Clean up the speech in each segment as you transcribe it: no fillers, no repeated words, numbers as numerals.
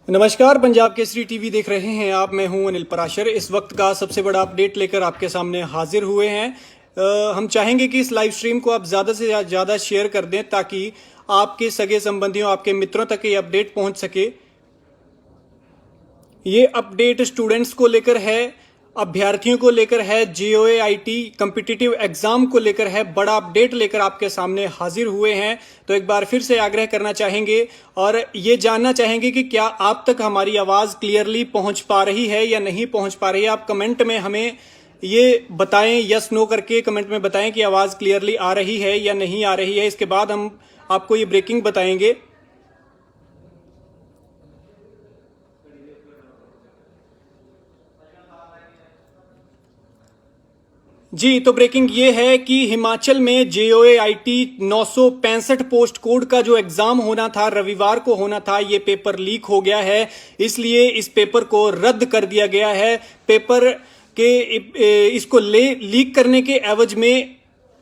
नमस्कार, पंजाब केसरी टीवी देख रहे हैं आप। मैं हूं अनिल पराशर। इस वक्त का सबसे बड़ा अपडेट लेकर आपके सामने हाजिर हुए हैं। हम चाहेंगे कि इस लाइव स्ट्रीम को आप ज़्यादा से ज़्यादा शेयर कर दें ताकि आपके सगे संबंधियों, आपके मित्रों तक ये अपडेट पहुंच सके। ये अपडेट स्टूडेंट्स को लेकर है, अभ्यर्थियों को लेकर है, JOAIT कॉम्पिटिटिव एग्जाम को लेकर है। बड़ा अपडेट लेकर आपके सामने हाजिर हुए हैं। तो एक बार फिर से आग्रह करना चाहेंगे और ये जानना चाहेंगे कि क्या आप तक हमारी आवाज़ क्लियरली पहुंच पा रही है या नहीं पहुंच पा रही है। आप कमेंट में हमें ये बताएं, यस नो करके कमेंट में बताएं कि आवाज़ क्लियरली आ रही है या नहीं आ रही है। इसके बाद हम आपको ये ब्रेकिंग बताएंगे। जी, तो ब्रेकिंग ये है कि हिमाचल में JOAIT 965 पोस्ट कोड का जो एग्जाम होना था, रविवार को होना था, ये पेपर लीक हो गया है। इसलिए इस पेपर को रद्द कर दिया गया है। पेपर के इसको लीक करने के एवज में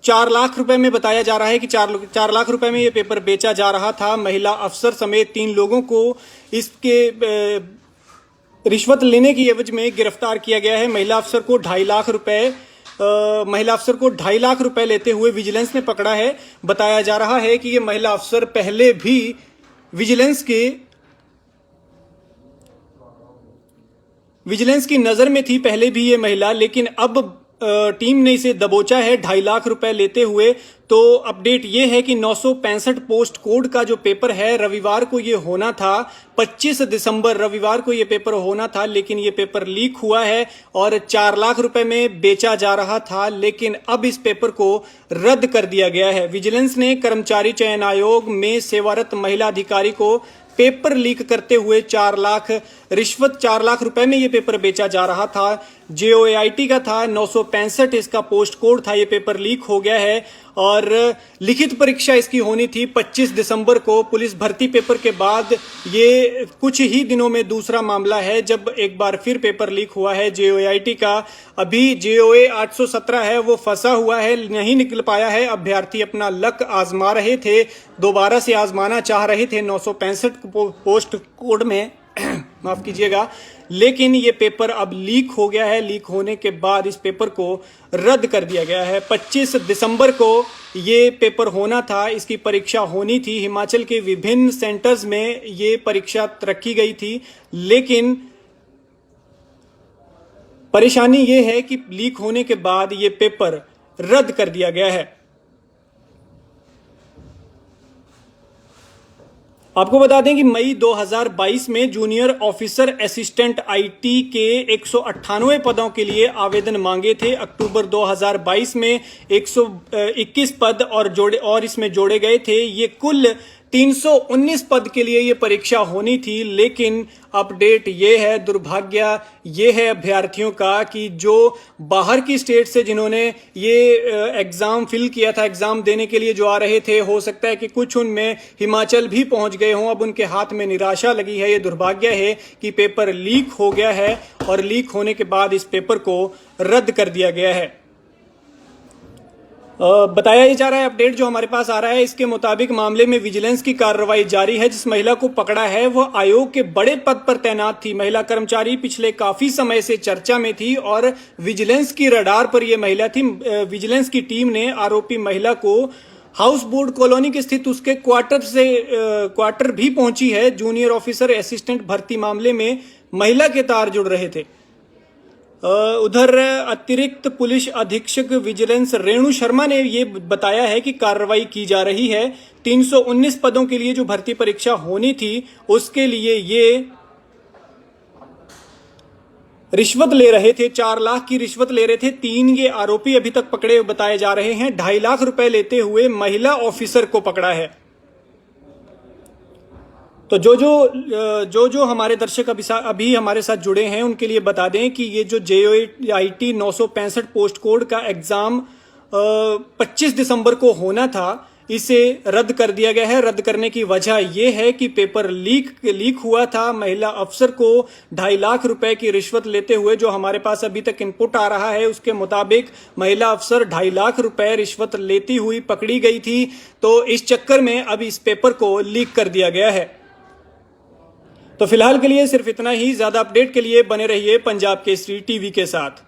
4 लाख रुपए में बताया जा रहा है कि 4 लाख रुपए में ये पेपर बेचा जा रहा था। महिला अफसर समेत 3 लोगों को इसके रिश्वत लेने की एवज में गिरफ्तार किया गया है। महिला अफसर को 2.5 लाख रुपए लेते हुए विजिलेंस ने पकड़ा है। बताया जा रहा है कि ये महिला अफसर पहले भी विजिलेंस की नजर में थी, पहले भी ये महिला, लेकिन अब टीम ने इसे दबोचा है 2.5 लाख रुपए लेते हुए। तो अपडेट ये है कि 965 पोस्ट कोड का जो पेपर है, रविवार को ये होना था, 25 दिसंबर रविवार को ये पेपर होना था, लेकिन ये पेपर लीक हुआ है और 4 लाख रुपए में बेचा जा रहा था। लेकिन अब इस पेपर को रद्द कर दिया गया है। विजिलेंस ने कर्मचारी चयन आयोग में सेवारत महिला अधिकारी को पेपर लीक करते हुए 4 लाख रुपए में ये पेपर बेचा जा रहा था। JOAIT का था, 965 इसका पोस्ट कोड था। ये पेपर लीक हो गया है और लिखित परीक्षा इसकी होनी थी 25 दिसंबर को। पुलिस भर्ती पेपर के बाद ये कुछ ही दिनों में दूसरा मामला है जब एक बार फिर पेपर लीक हुआ है JOAIT का। अभी JOA 817 है, वो फंसा हुआ है, नहीं निकल पाया है। अभ्यर्थी अपना लक आजमा रहे थे, दोबारा से आजमाना चाह रहे थे 965 पोस्ट कोड में माफ कीजिएगा, लेकिन ये पेपर अब लीक हो गया है। लीक होने के बाद इस पेपर को रद्द कर दिया गया है। 25 दिसंबर को ये पेपर होना था, इसकी परीक्षा होनी थी। हिमाचल के विभिन्न सेंटर्स में ये परीक्षा रखी गई थी, लेकिन परेशानी ये है कि लीक होने के बाद ये पेपर रद्द कर दिया गया है। आपको बता दें कि मई 2022 में जूनियर ऑफिसर असिस्टेंट IT के 198 पदों के लिए आवेदन मांगे थे। अक्टूबर 2022 में 121 पद और इसमें जोड़े गए थे। ये कुल 319 पद के लिए ये परीक्षा होनी थी। लेकिन अपडेट ये है, दुर्भाग्य ये है अभ्यर्थियों का कि जो बाहर की स्टेट से जिन्होंने ये एग्जाम फिल किया था, एग्जाम देने के लिए जो आ रहे थे, हो सकता है कि कुछ उनमें हिमाचल भी पहुंच गए हों। अब उनके हाथ में निराशा लगी है। ये दुर्भाग्य है कि पेपर लीक हो गया है और लीक होने के बाद इस पेपर को रद्द कर दिया गया है। बताया ही जा रहा है, अपडेट जो हमारे पास आ रहा है इसके मुताबिक मामले में विजिलेंस की कार्रवाई जारी है। जिस महिला को पकड़ा है वह आयोग के बड़े पद पर तैनात थी। महिला कर्मचारी पिछले काफी समय से चर्चा में थी और विजिलेंस की रडार पर यह महिला थी। विजिलेंस की टीम ने आरोपी महिला को हाउस बोर्ड कॉलोनी के स्थित उसके क्वार्टर भी पहुंची है। जूनियर ऑफिसर असिस्टेंट भर्ती मामले में महिला के तार जुड़ रहे थे। उधर अतिरिक्त पुलिस अधीक्षक विजिलेंस रेणु शर्मा ने ये बताया है कि कार्रवाई की जा रही है। 319 पदों के लिए जो भर्ती परीक्षा होनी थी उसके लिए ये रिश्वत ले रहे थे, 4 लाख की रिश्वत ले रहे थे। 3 ये आरोपी अभी तक पकड़े बताए जा रहे हैं। 2.5 लाख रुपए लेते हुए महिला ऑफिसर को पकड़ा है। तो जो हमारे दर्शक अभी हमारे साथ जुड़े हैं उनके लिए बता दें कि ये जो JOAIT 965 पोस्ट कोड का एग्जाम 25 दिसंबर को होना था, इसे रद्द कर दिया गया है। रद्द करने की वजह यह है कि पेपर लीक हुआ था। महिला अफसर को 2.5 लाख रुपए की रिश्वत लेते हुए, जो हमारे पास अभी तक इनपुट आ रहा है उसके मुताबिक महिला अफसर 2.5 लाख रुपए रिश्वत लेती हुई पकड़ी गई थी। तो इस चक्कर में अब इस पेपर को लीक कर दिया गया है। तो फिलहाल के लिए सिर्फ इतना ही। ज्यादा अपडेट के लिए बने रहिए पंजाब केसरी टीवी के साथ।